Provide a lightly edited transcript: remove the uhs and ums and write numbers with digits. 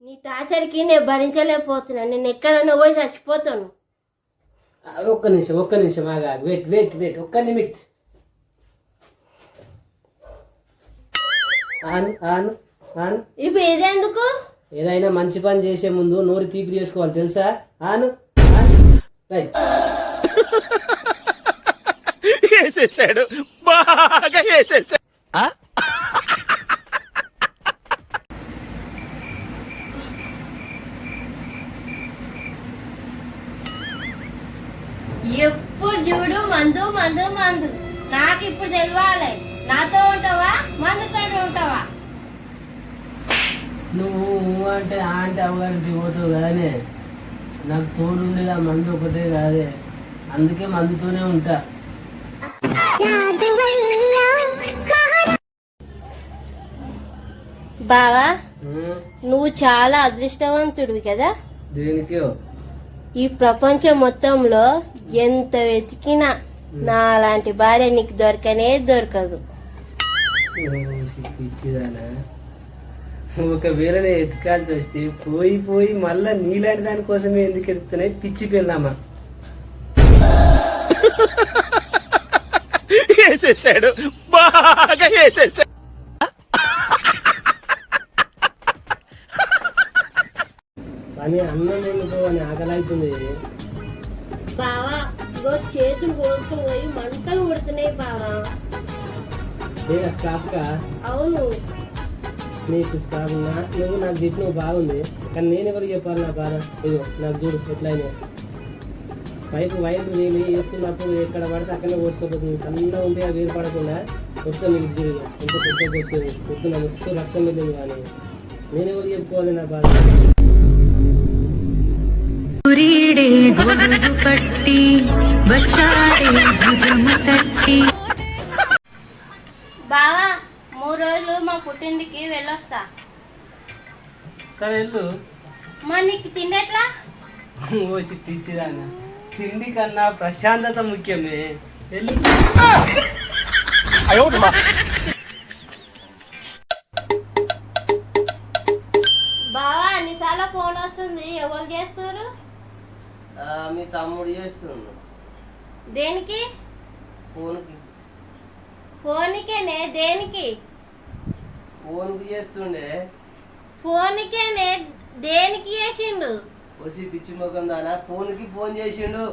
నీ టార్చర్కి నేను భరించలేకపోతున్నాను. నేను ఎక్కడన్నా పోయి చచ్చిపోతాను. ఒక్క నిమిషం ఆగా. వెయిట్ ఒక్క నిమిట్. ఆను. ఇప్పుడు ఇదెందుకు? ఏదైనా మంచి పని చేసే ముందు నోరు తీపి చేసుకోవాలి తెలుసా? ఆను. రైట్. వేసేసాడు, బాగా వేసేసాడు. ఎప్పుడు చూడు మందు మందు మందు. నాకు ఇప్పుడు తెలియాలి. నాతో ఉంటావా మందుతో ఉంటావా? నువ్వు అంటే అవ్వగారికి పోతావు కదనే. నాకు తోడు ఉండేది ఆ మందు ఒకటే కాదే, అందుకే మందుతోనే ఉంటా. బావా, నువ్వు చాలా అదృష్టవంతుడివి కదా. దేనికో ఈ ప్రపంచం మొత్తంలో ఎంత వెతికినా నా అలాంటి భార్య నీకు దొరకనే దొరకదు. పిచ్చిదానా, ఒకవేళ నేను ఎత్తుకాల్సి వస్తే పోయి మళ్ళా నీలాంటి దానికోసమే ఎందుకు ఎత్తుతున్నాయి పిచ్చి పిల్లమ్మా. వేసేసాడు, బాగా వేసేసాడు. కానీ అన్నం ఎందుకో అని ఆకలి అవుతుంది. బావా, ఇగో చేతులు కోసుకుపోయి మంటలు ఉడుతున్నాయి బావా. స్టాప్ కా? అవును. నీకు స్టాప్ నువ్వు నాకు తిట్టినవు బాగుంది, కానీ నేను ఎవరికి చెప్పాలి నా బాధ? ఇదిగో నాకు చూడు ఎట్లయినా పైపు వైర్లు నీళ్ళు వేస్తున్నప్పుడు ఎక్కడ పడితే అక్కడనే పోసుకోపోతుంది. సన్నగా ఉంటే అది వేరు పడకుండా మొత్తం నీకు చూడు ఎంత పెద్ద పోసుకొని పొద్దున మస్తు రక్తం వెళ్ళింది. కానీ నేను ఎవరికి చెప్పుకోవాలి నా బాధ? బావా, 3 రోజులు మా పుట్టింటికి వెళ్ళొస్తా. సరే వెళ్ళు. మరి నీకు తిండెట్లా? ఓసి పిచ్చిదాన్న, తిండి కన్నా ప్రశాంతత ముఖ్యమే. వెళ్ళు. బావా, అన్నిసార్లు ఫోన్ వస్తుంది, ఎవరు చేస్తారు? మీ తమ్ముడు చేస్తుండు. దేనికి? ఫోన్కి. ఫోన్కేనే? దేనికి? ఫోన్కి చేస్తుండే. ఫోన్కేనే? దేనికి చేసిండు? ఓసి పిచ్చి ముఖం దానా, ఫోన్కి ఫోన్ చేసిండు.